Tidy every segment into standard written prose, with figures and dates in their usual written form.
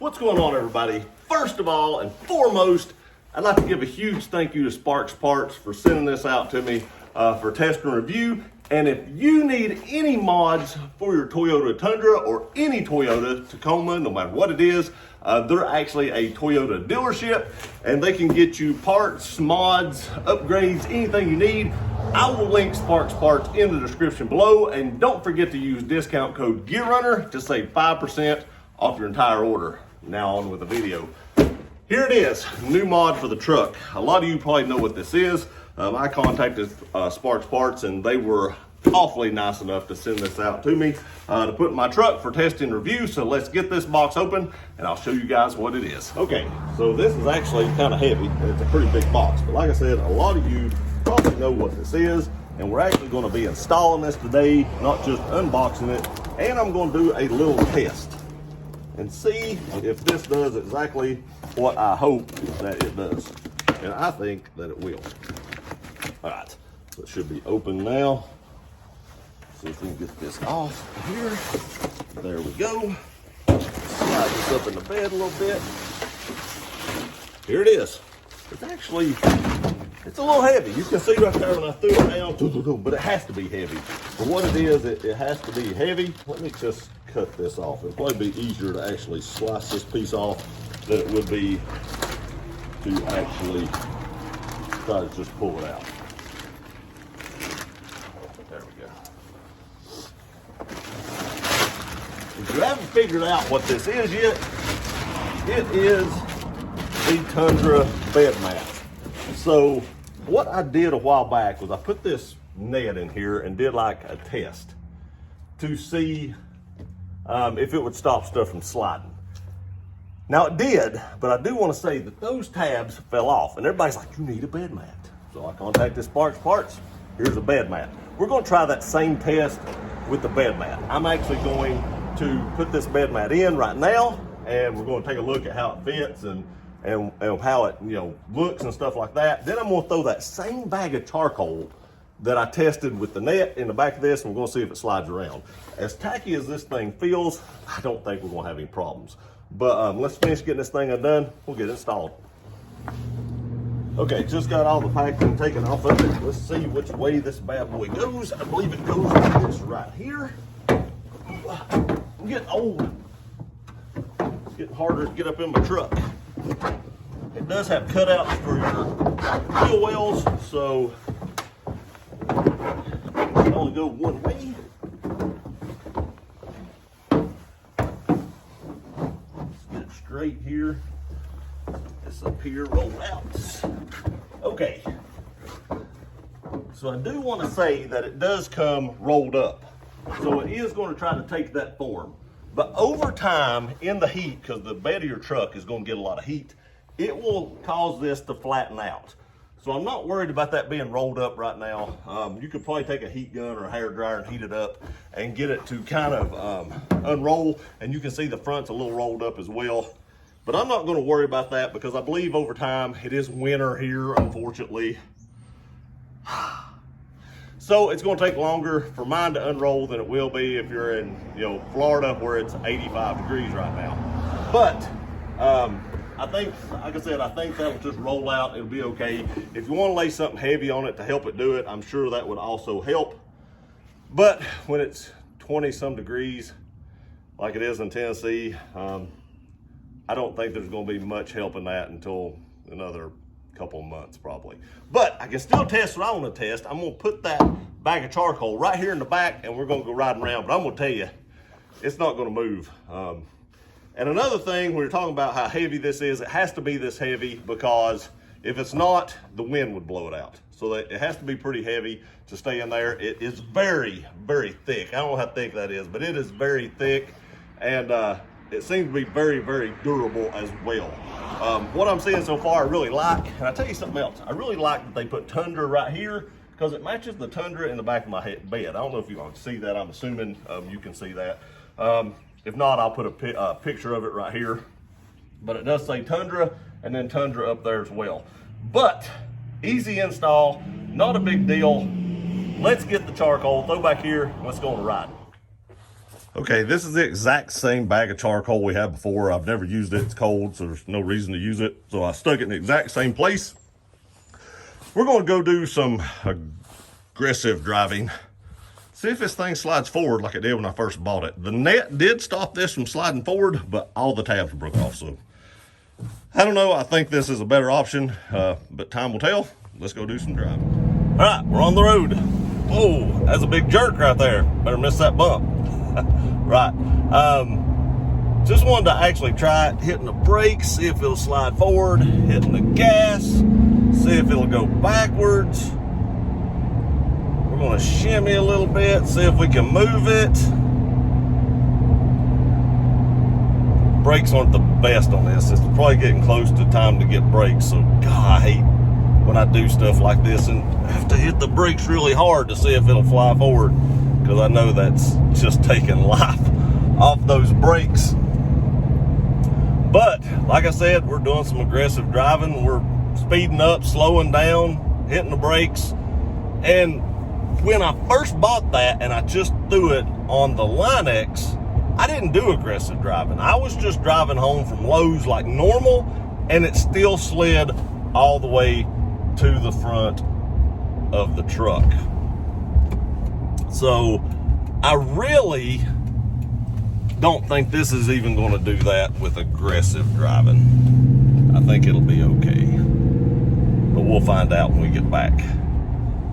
What's going on, everybody? First of all and foremost, I'd like to give a huge thank you to Sparks Parts for sending this out to me for test and review. And if you need any mods for your Toyota Tundra or any Toyota Tacoma, no matter what it is, they're actually a Toyota dealership and they can get you parts, mods, upgrades, anything you need. I will link Sparks Parts in the description below, and don't forget to use discount code GearRunner to save 5% off your entire order. Now on with the video. Here it is, new mod for the truck. A lot of you probably know what this is. I contacted Sparks Parts and they were awfully nice enough to send this out to me to put in my truck for test and review. So let's get this box open and I'll show you guys what it is. Okay, so this is actually kind of heavy and it's a pretty big box. But like I said, a lot of you probably know what this is, and we're actually going to be installing this today, not just unboxing it. And I'm going to do a little test and see if this does exactly what I hope that it does. And I think that it will. All right, so it should be open now. See if we can get this off here. There we go. Slide this up in the bed a little bit. Here it is. It's actually, it's a little heavy. You can see right there when I threw it down, but it has to be heavy. For what it is, it has to be heavy. Let me just cut this off. It'll probably be easier to actually slice this piece off than it would be to actually try to just pull it out. There we go. If you haven't figured out what this is yet, it is the Tundra bed mat. So what I did a while back was I put this net in here and did like a test to see if it would stop stuff from sliding. Now it did, but I do want to say that those tabs fell off and everybody's like, you need a bed mat. So I contacted Sparks Parts. Here's a bed mat. We're going to try that same test with the bed mat. I'm actually going to put this bed mat in right now and we're going to take a look at how it fits and how it looks and stuff like that. Then I'm going to throw that same bag of charcoal that I tested with the net in the back of this, and we're going to see if it slides around. As tacky as this thing feels, I don't think we're going to have any problems. But let's finish getting this thing undone. We'll get it installed. Okay, just got all the packing taken off of it. Let's see which way this bad boy goes. I believe it goes like this right here. I'm getting old. It's getting harder to get up in my truck. It does have cutouts for your wheel wells, so it can only go one way. Let's get it straight here. This up here, roll out. Okay. So I do want to say that it does come rolled up. So it is going to try to take that form. But over time, in the heat, because the bed of your truck is going to get a lot of heat, it will cause this to flatten out. So I'm not worried about that being rolled up right now. You could probably take a heat gun or a hair dryer and heat it up and get it to kind of unroll. And you can see the front's a little rolled up as well. But I'm not going to worry about that because I believe over time, it is winter here, unfortunately. So it's going to take longer for mine to unroll than it will be if you're in, Florida where it's 85 degrees right now. But I think, like I said, I think that'll just roll out. It'll be okay. If you want to lay something heavy on it to help it do it, I'm sure that would also help. But when it's 20 some degrees, like it is in Tennessee, I don't think there's going to be much help in that until another couple of months probably. But I can still test what I want to test. I'm going to put that bag of charcoal right here in the back and we're going to go riding around. But I'm going to tell you, it's not going to move. And another thing, when you're talking about how heavy this is, it has to be this heavy because if it's not, the wind would blow it out. So that it has to be pretty heavy to stay in there. It is very, very thick. I don't know how thick that is, but it is very thick. And it seems to be very, very durable as well. What I'm seeing so far, I really like, and I'll tell you something else. I really like that they put Tundra right here because it matches the Tundra in the back of my bed. I don't know if you can see that. I'm assuming you can see that. If not, I'll put a picture of it right here. But it does say Tundra and then Tundra up there as well. But easy install, not a big deal. Let's get the charcoal, throw back here, let's go on a ride. Okay, this is the exact same bag of charcoal we had before. I've never used it. It's cold, so there's no reason to use it. So I stuck it in the exact same place. We're going to go do some aggressive driving. See if this thing slides forward like it did when I first bought it. The net did stop this from sliding forward, but all the tabs broke off. So I don't know. I think this is a better option, but time will tell. Let's go do some driving. All right, we're on the road. Oh, that's a big jerk right there. Better miss that bump. Right. Just wanted to actually try it, hitting the brakes, see if it'll slide forward, hitting the gas, see if it'll go backwards. We're going to shimmy a little bit, see if we can move it. Brakes aren't the best on this. It's probably getting close to time to get brakes. So, God, I hate when I do stuff like this and have to hit the brakes really hard to see if it'll fly forward, because I know that's just taking life off those brakes. But like I said, we're doing some aggressive driving. We're speeding up, slowing down, hitting the brakes. And when I first bought that and I just threw it on the Line-X, I didn't do aggressive driving. I was just driving home from Lowe's like normal, and it still slid all the way to the front of the truck. So I really don't think this is even going to do that with aggressive driving. I think it'll be okay, but we'll find out when we get back.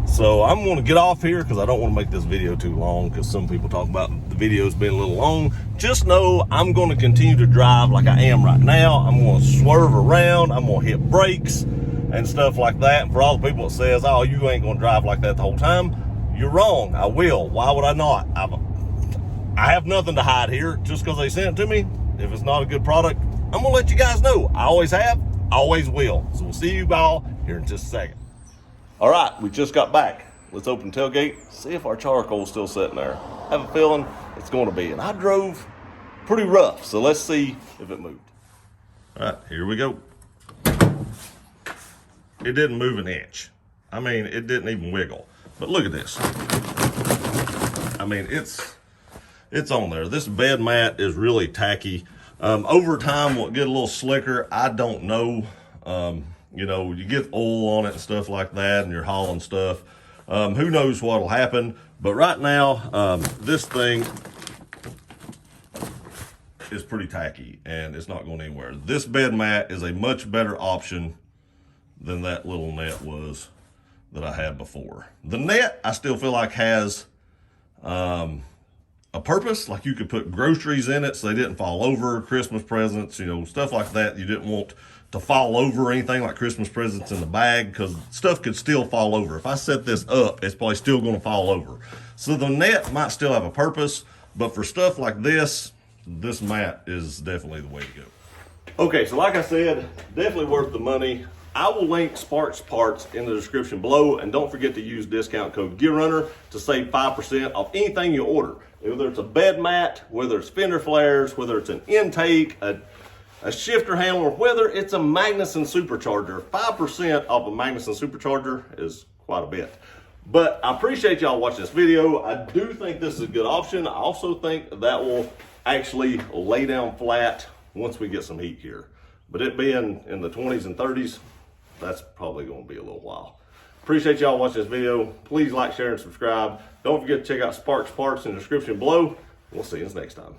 So I'm going to get off here because I don't want to make this video too long, because some people talk about the videos being a little long. Just know I'm going to continue to drive like I am right now. I'm going to swerve around. I'm going to hit brakes and stuff like that. And for all the people that says, oh, you ain't going to drive like that the whole time, you're wrong. I will. Why would I not? I have nothing to hide here. Just because they sent it to me, if it's not a good product, I'm going to let you guys know. I always have, always will. So we'll see you all here in just a second. All right, we just got back. Let's open the tailgate, see if our charcoal's still sitting there. I have a feeling it's going to be. And I drove pretty rough, so let's see if it moved. All right, here we go. It didn't move an inch. I mean, it didn't even wiggle. But look at this. I mean, it's on there. This bed mat is really tacky. Over time, will it get a little slicker? I don't know. You know, you get oil on it and stuff like that, and you're hauling stuff. Who knows what'll happen? But right now, this thing is pretty tacky, and it's not going anywhere. This bed mat is a much better option than that little net was that I had before. The net, I still feel like has a purpose. Like you could put groceries in it so they didn't fall over, Christmas presents, you know, stuff like that. You didn't want to fall over or anything like Christmas presents in the bag, because stuff could still fall over. If I set this up, it's probably still going to fall over. So the net might still have a purpose, but for stuff like this, this mat is definitely the way to go. Okay, so like I said, definitely worth the money. I will link Sparks Parts in the description below, and don't forget to use discount code GearRunner to save 5% off anything you order. Whether it's a bed mat, whether it's fender flares, whether it's an intake, a shifter handler, whether it's a Magnuson supercharger. 5% off a Magnuson supercharger is quite a bit. But I appreciate y'all watching this video. I do think this is a good option. I also think that will actually lay down flat once we get some heat here. But it being in the 20s and 30s, that's probably going to be a little while. Appreciate y'all watching this video. Please like, share, and subscribe. Don't forget to check out Sparks Parts in the description below. We'll see you next time.